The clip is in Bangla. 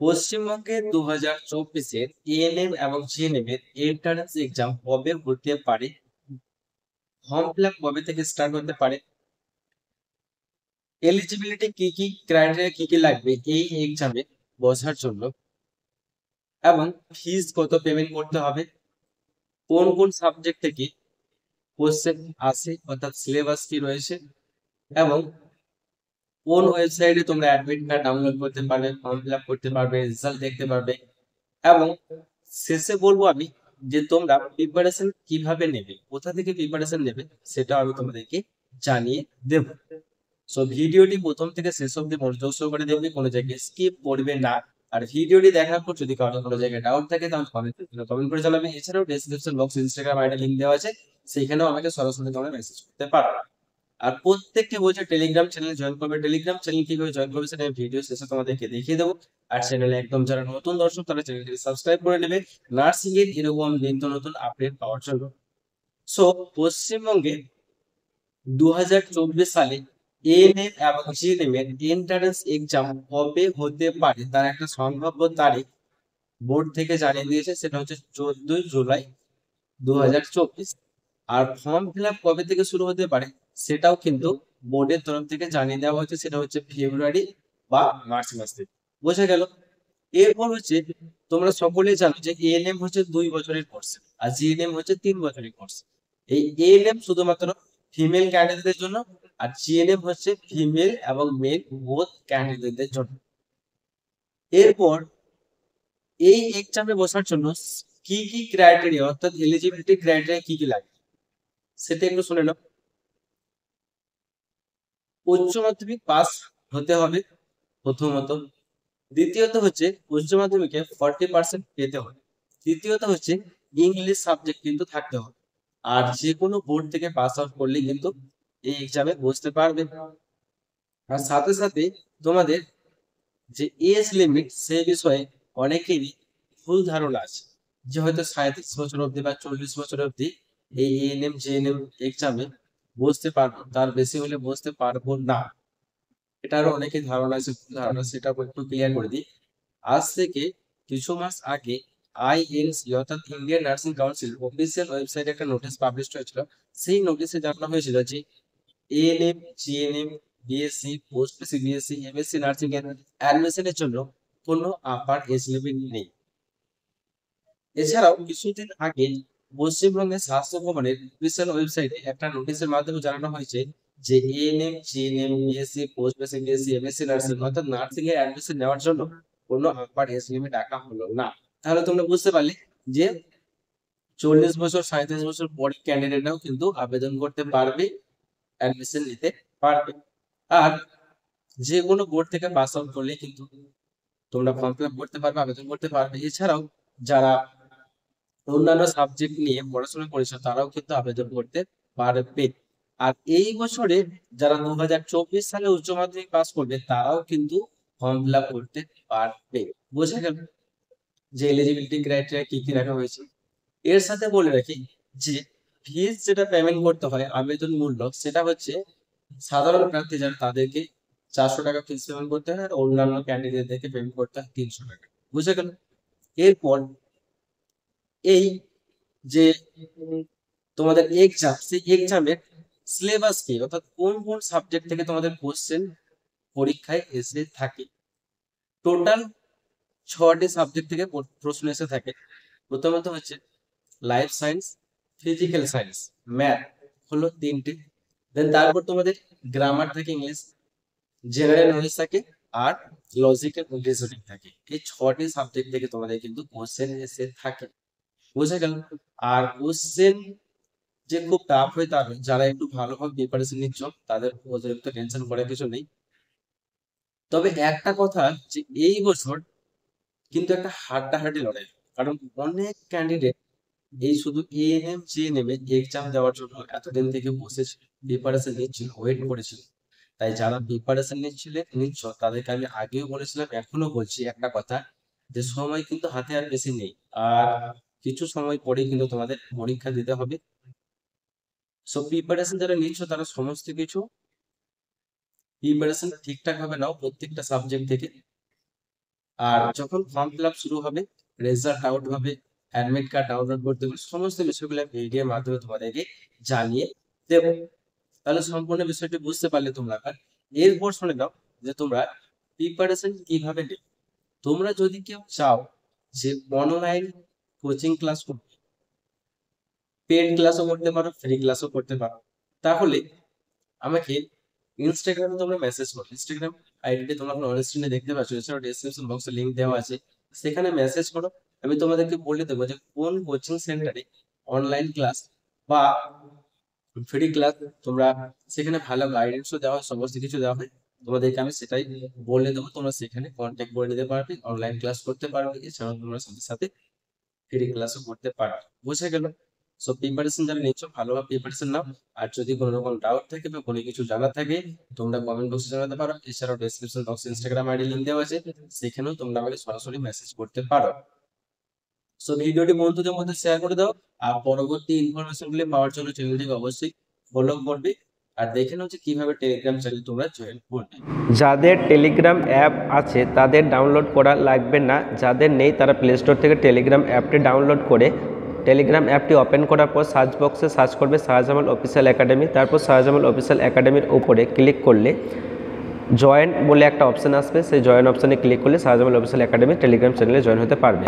পশ্চিমবঙ্গে 2024-এর এএনএম এবং জিএনএম এর এন্ট্রান্স এক্সাম কবে হতে পারে? ফর্ম ফিল আপ কবে থেকে স্টার্ট হতে পারে? এলিজিবিলিটি কি কি ক্রাইটেরিয়া কি কি লাগবে এই এক্সামে বসার জন্য, এবং ফিস কত পেমেন্ট করতে হবে, কোন কোন সাবজেক্ট থেকে কোশ্চেন আসে অর্থাৎ সিলেবাস কি রয়েছে, এবং কোন ওয়েবসাইটে তোমরা অ্যাডমিট কার্ড ডাউনলোড করতে পারবে, ফর্ম ফিল আপ করতে পারবে, রেজাল্ট দেখতে পারবে, এবং শেষে বলবো আমি যে তোমরা প্রিপারেশন কিভাবে নেবে, কোথা থেকে প্রিপারেশন নেবে সেটাও আমি তোমাদেরকে জানিয়ে দেব। সো ভিডিওটি প্রথম থেকে শেষ অবধি মনোযোগ সহকারে দেখবে, কোনো জায়গায় স্কিপ করবে না। আর ভিডিওটি দেখার পর যদি কারো কোনো জায়গায় ডাউট থাকে তাহলে কমেন্ট করে জানাবে। এছাড়াও description box Instagram ID link দেওয়া আছে, সেখানেও আমাকে সরাসরি তোমরা মেসেজ করতে পারো। আর প্রত্যেককে বলছে টেলিগ্রাম চ্যানেল জয়েন করবে। টেলিগ্রাম চ্যানেল কিভাবে জয়েন করবে সেটা ভিডিও শেষে তোমাদেরকে দেখিয়ে দেবো। আর চ্যানেলে একদম যারা নতুন দর্শক তারা চ্যানেলটি সাবস্ক্রাইব করে নেবে নার্সিং এর এরকম নিত্য নতুন আপডেট পাওয়ার জন্য। সো পশ্চিমবঙ্গে 2024 সালে এএনএম এবং জিএনএম এর এন্ট্রান্স এক্সাম কবে হতে পারে তার একটা সম্ভাব্য তারিখ বোর্ড থেকে জানিয়ে দিয়েছে, সেটা হচ্ছে 14 জুলাই 2024। আর ফর্ম ফিল আপ কবে থেকে শুরু হতে পারে সেটাও কিন্তু বোর্ডের তরফ থেকে জানিয়ে দেওয়া হয়েছে, সেটা হচ্ছে ফেব্রুয়ারি বা মার্চ মাস থেকে। বোঝা গেল? এরপর হচ্ছে তোমরা সকলেই জানো যে এএনএম হচ্ছে 2 বছরের কোর্স আর জিএনএম হচ্ছে 3 বছরের কোর্স। এই এএনএম শুধুমাত্র ফিমেল ক্যান্ডিডেটদের জন্য, আর জিএনএম হচ্ছে ফিমেল এবং মেল বোথ ক্যান্ডিডেটদের জন্য। এরপর এই এক্সামে বসার জন্য কি কি ক্রাইটেরিয়া অর্থাৎ এলিজিবিলিটি ক্রাইটেরিয়া কি কি লাগে সেটা একটু শুনে নাও। উচ্চ মাধ্যমিক পাস হতে হবে প্রথমত। দ্বিতীয়ত হচ্ছে উচ্চ মাধ্যমিকে 40% পেতে হবে। তৃতীয়ত হচ্ছে ইংলিশ সাবজেক্ট কিন্তু থাকতে হবে। আর যে কোনো বোর্ড থেকে পাস আউট করলে কিন্তু এই এক্সামে বসতে পারবে। আর সাথে সাথে তোমাদের যে এজ লিমিট সে বিষয়ে অনেকেরই ভুল ধারণা আছে, যে হয়তো 37 বছর অব্দি বা 40 বছর অব্দি এই এএনএম জেএনএম এক্সামে বসতে পারবো, তার বেশি হলে বসতে পারবো না। এটারও অনেকের ধারণা আছে, ভুল ধারণা, সেটা একটু ক্লিয়ার করে দিই। আজ থেকে কিছু মাস আগে আইএনসি অর্থাৎ ইন্ডিয়ান নার্সিং কাউন্সিল অফিসিয়াল ওয়েবসাইটে একটা নোটিশ পাবলিশ হয়েছিল। সেই নোটিশে জানানো হয়েছিল যে ANM GNM BSc post BSc MSc nursing এর অ্যাডমিশনের জন্য কোনো আপার এজ লিমিট নেই। এছাড়াও কিছুদিন আগে পশ্চিমবঙ্গের স্বাস্থ্য ভবনের অফিসিয়াল ওয়েবসাইটে একটা নোটিশের মাধ্যমে জানানো হয়েছে যে ANM GNM BSc post basic BSc MSc nursing অর্থাৎ নার্সিং এর অ্যাডমিশন নেওয়ার জন্য কোনো আপার এজ লিমিট রাখা হলো না। তাহলে তোমরা বুঝতে পারলে যে 40 বছর 37 বছর পরে ক্যান্ডিডেটরাও কিন্তু আবেদন করতে পারবে, অ্যাডমিশন নিতে পারবে। আর যে কোনো বোর্ড থেকে পাস আউট করলে কিন্তু তোমরা ফর্ম ফিল আপ করতে পারবে, আবেদন করতে পারবে। এছাড়াও যারা অন্যান্য সাবজেক্ট নিয়ে পড়াশোনা করেছে তারাও কিন্তু আবেদন করতে পারবে। আর এই বছরে যারা 2024 সালে উচ্চ মাধ্যমিক পাস করবে তারাও কিন্তু ফর্ম ফিল আপ করতে পারবে। বোঝা গেল যে এলিজিবিলিটি ক্রাইটেরিয়া কি কি রাখা হয়েছে। এর সাথে বলে রাখি যে ফিস যেটা পেমেন্ট করতে হয় আবেদন মূল্য, সেটা হচ্ছে সাধারণ প্রার্থী যারা তাদেরকে 400 টাকা ফিস পেমেন্ট করতে হয়, আর অন্যান্য ক্যান্ডিডেটদেরকে পেমেন্ট করতে হয় 300 টাকা। বুঝে গেল? এরপর এই যে তোমাদের এক্সাম, সেই এক্সামের সিলেবাস কি অর্থাৎ কোন কোন সাবজেক্ট থেকে তোমাদের কোশ্চেন পরীক্ষায় এসে থাকে। টোটাল 6টি সাবজেক্ট থেকে প্রশ্ন এসে থাকে। প্রথমত হচ্ছে life science, physical science, math হলো 3টে। দেন তারপর তোমাদের গ্রামার থাকে, ইংলিশ, জেনারেল নলেজ থাকে, আর লজিক্যাল রিজনিং থাকে। এই 6টি সাবজেক্ট থেকে তোমাদের কিন্তু কোশ্চেন এসে থাকে। বুঝা গেল? আর কোশ্চেন যে খুব টাফ হয় তা নয়, যারা একটু ভালোভাবে প্রিপারেশন নিচ্ছ তাদের অতিরিক্ত টেনশন করার কিছু নেই। তবে একটা কথা যে এই বছর কিন্তু একটা হাড্ডাহাড্ডি লড়াই, কারণ অনেক ক্যান্ডিডেট এই শুধু এএনএম জিএনএম এর এক্সাম দেওয়ার জন্য এতদিন থেকে বসেছিল, প্রিপারেশন নিচ্ছিল, ওয়েট করেছিল। তাই যারা প্রিপারেশন নিচ্ছ তাদেরকে আমি আগেও বলেছিলাম, এখনো বলছি একটা কথা, যে সময় কিন্তু হাতে আর বেশি নেই। আর কিছু সময় পরে কিন্তু তোমাদের পরীক্ষা দিতে হবে। সো প্রিপারেশন যারা নিচ্ছ তারা সমস্ত কিছু প্রিপারেশন ঠিকঠাক ভাবে নাও প্রত্যেকটা সাবজেক্ট থেকে। আর যখন ফর্ম ফিল আপ শুরু হবে, রেজাল্ট আউট হবে, অ্যাডমিট কার্ড ডাউনলোড করতে হবে, সমস্ত বিষয়গুলো ভিডিওর মাধ্যমে তোমাদেরকে জানিয়ে দেব। তাহলে সম্পূর্ণ বিষয়টি বুঝতে পারলে তোমরা। এরপর শুনে নাও যে তোমরা প্রিপারেশন কিভাবে নেবে। তোমরা যদি কেউ চাও যে অনলাইন কোচিং ক্লাস করবে, পেড ক্লাসও করতে পারো, ফ্রি ক্লাসও করতে পারো, তাহলে আমাকে ইনস্টাগ্রামে তোমরা মেসেজ করো। ইনস্টাগ্রাম আইডিতে তোমরা অন স্ক্রিনে দেখতে পাচ্ছ, এছাড়াও ডেসক্রিপশন বক্সে লিংক দেওয়া আছে, সেখানে মেসেজ করো। আমি তোমাদেরকে বলে দেবো যে কোন কোচিং সেন্টারে অনলাইন ক্লাস বা ফ্রি ক্লাস তোমরা, সেখানে ভালো গাইডেন্সও দেওয়া হয়, সমস্ত কিছু দেওয়া হয়। তোমাদেরকে আমি সেটাই বলে দেবো, তোমরা সেখানে কন্ট্যাক্ট করে নিতে পারবে, অনলাইন ক্লাস করতে পারবে, এছাড়াও তোমরা সাথে সাথে ফ্রি ক্লাসও করতে পারবে। বুঝে গেল? সো প্রিপারেশন যারা নিচ্ছ ভালোভাবে প্রিপারেশন নাও। আর যদি কোনো রকম ডাউট থাকে বা কোনো কিছু জানার থাকে, তোমরা কমেন্ট বক্সে জানাতে পারো। এছাড়াও ডেসক্রিপশন বক্সে ইনস্টাগ্রাম আইডি লিংক দেওয়া আছে, সেখানেও তোমরা আমাকে সরাসরি মেসেজ করতে পারো। সো ভিডিওটি বন্ধুদের মধ্যে শেয়ার করে দাও। আর পরবর্তী ইনফরমেশন গুলি পাওয়ার জন্য চ্যানেলটিকে অবশ্যই ফলো করবে। আর দেখে নাও যে কিভাবে টেলিগ্রাম চ্যানেল তোমরা জয়েন করবে। যাদের টেলিগ্রাম অ্যাপ আছে তাদের ডাউনলোড করা লাগবে না, যাদের নেই তারা প্লে স্টোর থেকে টেলিগ্রাম অ্যাপটি ডাউনলোড করে টেলিগ্রাম অ্যাপটি ওপেন করার পর সার্চ বক্সে সার্চ করবে শাহজামাল অফিসিয়াল একাডেমি। তারপর শাহজামাল অফিসিয়াল একাডেমির উপরে ক্লিক করলে জয়েন বলে একটা অপশান আসবে, সেই জয়েন অপশানে ক্লিক করলে শাহজামাল অফিসিয়াল একাডেমি টেলিগ্রাম চ্যানেলে জয়েন হতে পারবে।